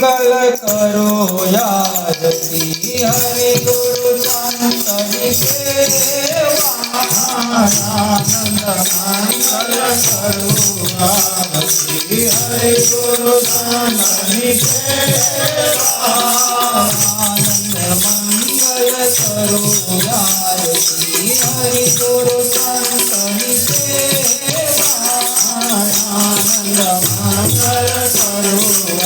करो आरती हरि गुरु संत सेवा आनंद मंगल करो आरती हरि गुरु संत सेवा आनंद मंगल करो आरती हरि गुरु संत सेवा आनंद मंगल करो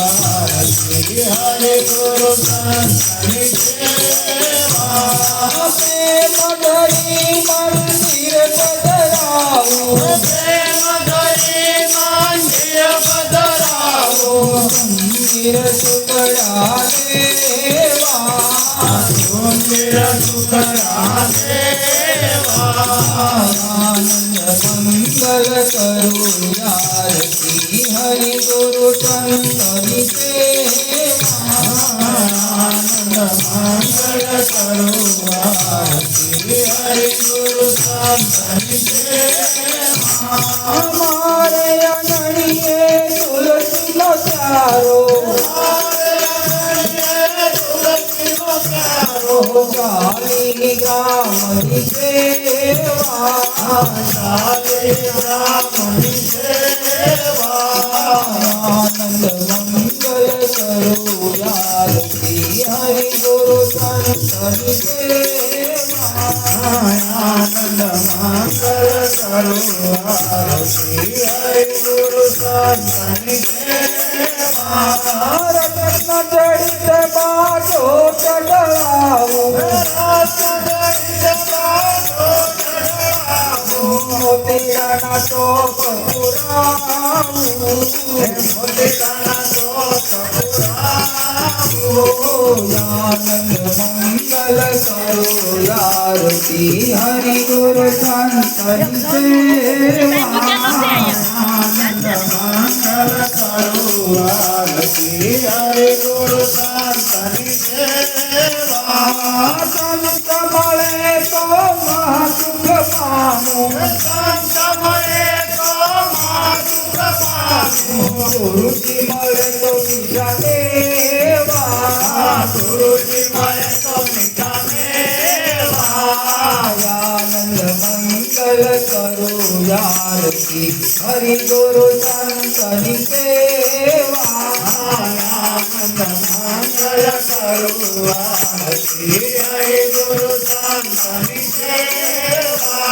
आरती हरि गुरु संत सेवा प्रेम धरी मंदिर बदलाओ प्रेम धरी मंदिर बदलाओ मंदिर सुखड़ा देवा मंदिर सुखड़ा देवा आनंद मंगल करो आरती हरि गुरु संत सेवा आनंद मंगल करो आरती हरि गुरु संत सेवा हमारे अनड़िए तुलसी लो प्यारो काली गामनी सेवा काली गामनी सेवा आनंद मंगल करो आरती हरि गुरु संत सेवा आनंद मंगल करो आरती हरि गुरु संत सेवा रत्न जड़ित बाटो चढ़ाओ मोतिया ना तो पुराओ मोतिया ना तो पुराओ आनंद मंगल करो आरती हरि गुरु संत सेवा आनंद मंगल करो आरती हरि गुरु संत सेवा संत मले तो महासुख पामो संत मले तो महासुख पामो गुरु जी मले तो मीठा देवा गुरु जी मले तो मीठा देवा आनंद मंगल करो आरती हरि गुरु संत सेवा आनंद मंगल करो आरती हरि गुरु संत सेवा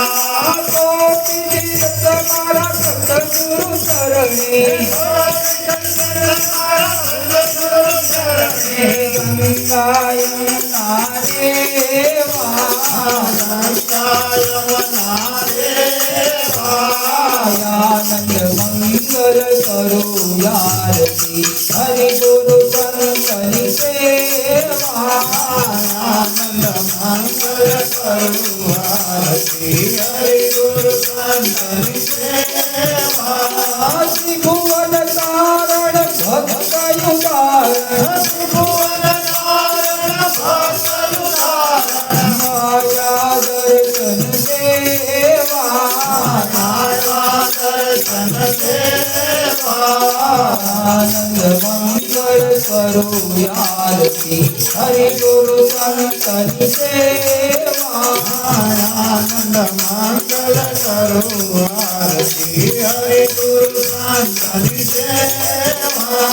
कोटि तीर्थ मारा सतगुरु शरणे गंगा यमुना देवा गंगा यमुना देवा आनंद मंगल करो आरती हरि गुरु संत सेवा आनंद मंगल करो आरती हरि गुरु संत सेवा त्रिभुवन तारण भक्त युगारण त्रिभुवन तारण भक्त युगारण माया दर्शन देवा माया दर्शन देवा आनंद मंगल करो आरती हरि गुरु संत सेवा आनंद मंगल करो आरती हरि गुरु संत सेवा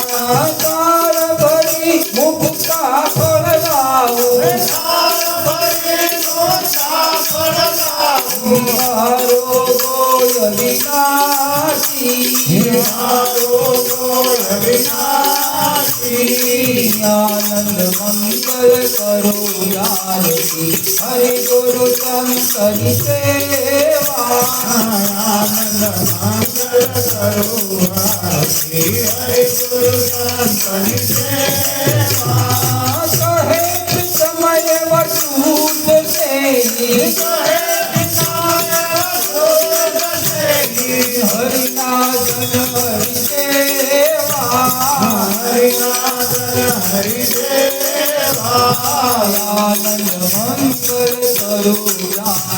तार भरी मुक्ता फल लाओ तार भरी मुक्ता फल लाओ हारो गोय विनाशी हारो गोय विनाशी आनंद मंगल करो आरती हरि गुरु संत सेवा आनंद मंगल करो आरती हरि गुरु संत सेवा कहे समय वसूत से हरिनाथन हरि सेवा हरिनाथन हरि सेवा आनंद मंगल करो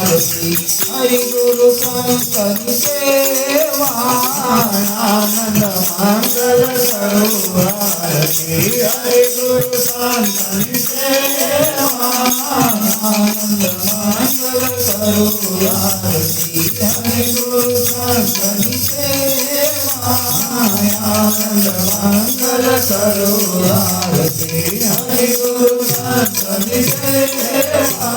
आरती हरि गुरु संतनि सेवा आनंद मंगल करो आरती हरि गुरु संतनि सेवा आनंद मंगल करो आरती हरि गुरु संतनि सेवा आनंद मंगल करो आरती हरि गुरु संतनि सेवा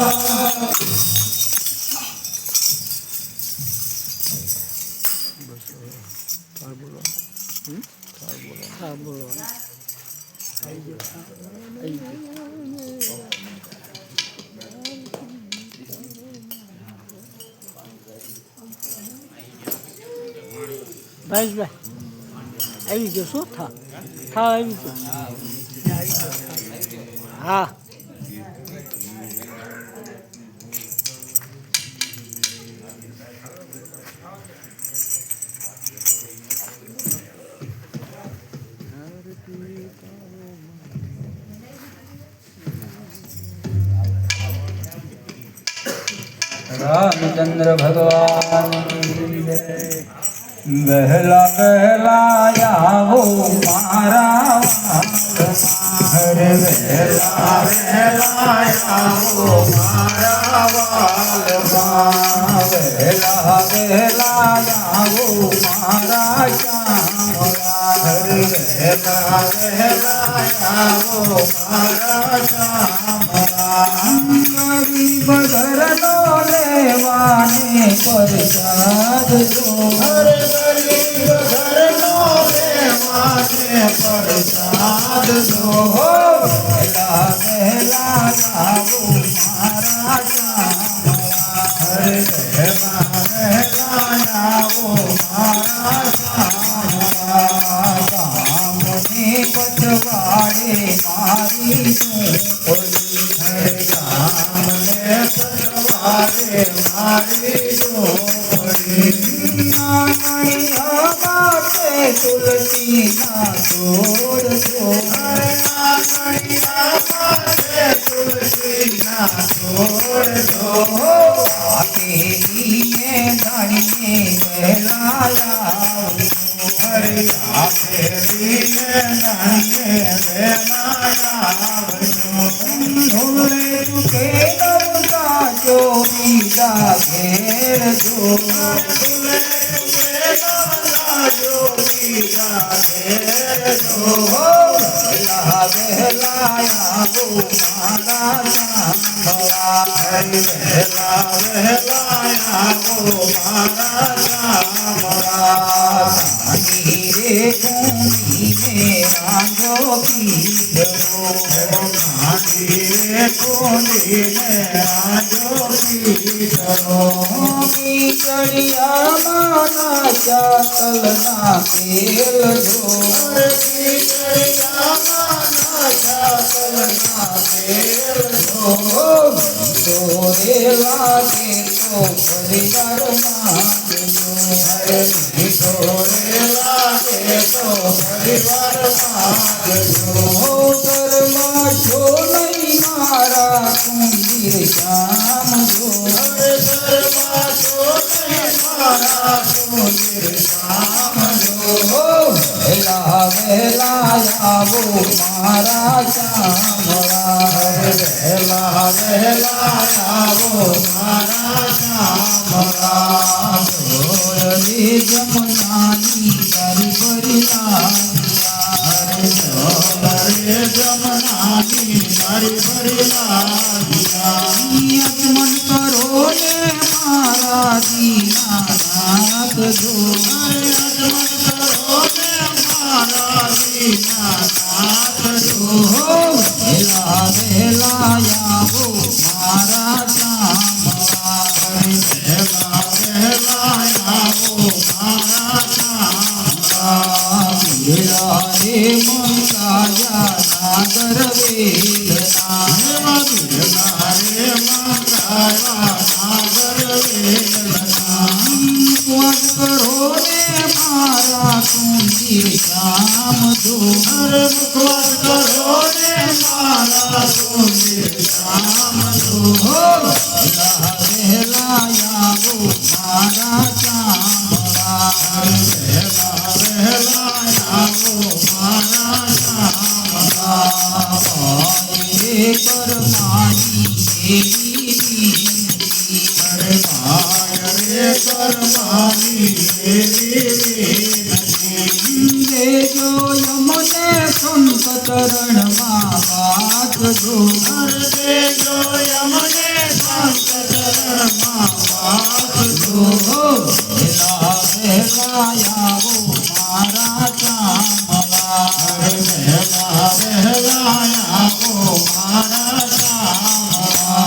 ભાઈ આવી ગયો શું થા આવી ગયો હા रामचंद्र भगवान की जय। वहला वहला आवो मारा हरे वहला वहला आवो मारा वहला वहला आवो मारा श्यामला हरे वहला वहला आवो मारा श्यामला गरीब घर नो लेवाने प्रसाद दो हरे गरीब घर नो लेवाने प्रसाद दो वेला वेला आवो मारा श्यामला हरे वेला वेला आवो मारा श्यामला गामने पछवाड़े मारी झोपड़ी हरे गामने पछवाड़े मारी झोपड़ी नामणिया बाटे तुलसी ना तोड़ दो हरे नामणिया बाटे तुलसी ना तोड़ दो आके लिए धनिये वेलाया हरे आके लिए धनिये वेलाया ढोले चुके नवका जो बीजा घेर दो ढोले चुके नवका जो बीजा घेर दो वेला वेलाया वो मारा श्यामला हरे वेला वेलाया वो मारा श्यामला सानी रे कुंडी में रांझो की दो सानी रे कुंडी में रांझो की दो कीचड़िया माना चाकल ना खेल दो कीचड़िया माना चाकल ना खेल दो तोरे लागे तो परिवार मांग दो हरे तोरे लागे तो परिवार मांग दो कर्मा छो नहीं मारा कुंजीर श्याम दो हरे कर्मा छो नहीं मारा कुंजीर श्याम दो वेला वेला आवो मारा श्यामला हरे वेला वेला आवो मारा श्यामला जोड़ी जमुनानी करी बरिया हरे जोड़े जमुनानी करी बरिया मन करो ने मारा दीना नाथ दो हरे मन करो ने मारा दीना नाथ दो वेला वेला आवो मारा श्यामला हरे वेला वेला आवो मारा श्यामला वेला रे मंकाया नागर वेलना वेला रे मंकाया नागर वेलना मुख करो रे मारा कुंजीर श्याम दो हरे मुख करो रे मारा कुंजीर श्याम दो वेला वेला કર્માની એવી વિનંતી. અરે માય રે કર્માની એવી વિનંતી. દેજો યમને સંત ચરણમાં વાગજો. અરે દેજો યમને સંત ચરણમાં વાગજો. વેલા વેલા આવો મારા ચામવા. અરે વહેલા વહેલા આવો મારા ચામવા.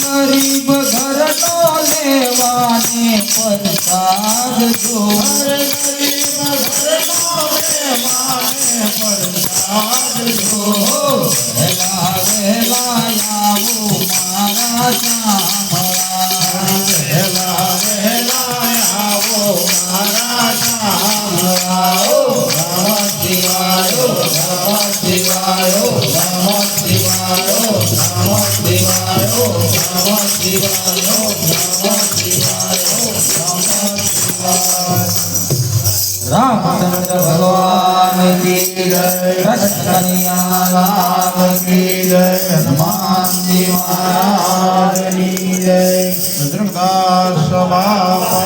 ગરીબ ઘરનો લેવાને પ્રસાદ જો. અરે ગરીબ ઘરનો લેવાને પ્રસાદ જો. વેલા વેલા આવો મારા ચામવા. વહેલા વહેલા આવો મારા ચામવા. નમઃ શિવાય નમઃ શિવાય નમઃ શિવાય નમઃ શિવાય નમઃ શિવાય નમઃ શિવાય. રામચંદ્ર ભગવાન કી જય. કૃષ્ણ કનૈયા લાલ કી જય. હનુમાનજી મહારાજની જય. બજરંગદાસ બાપા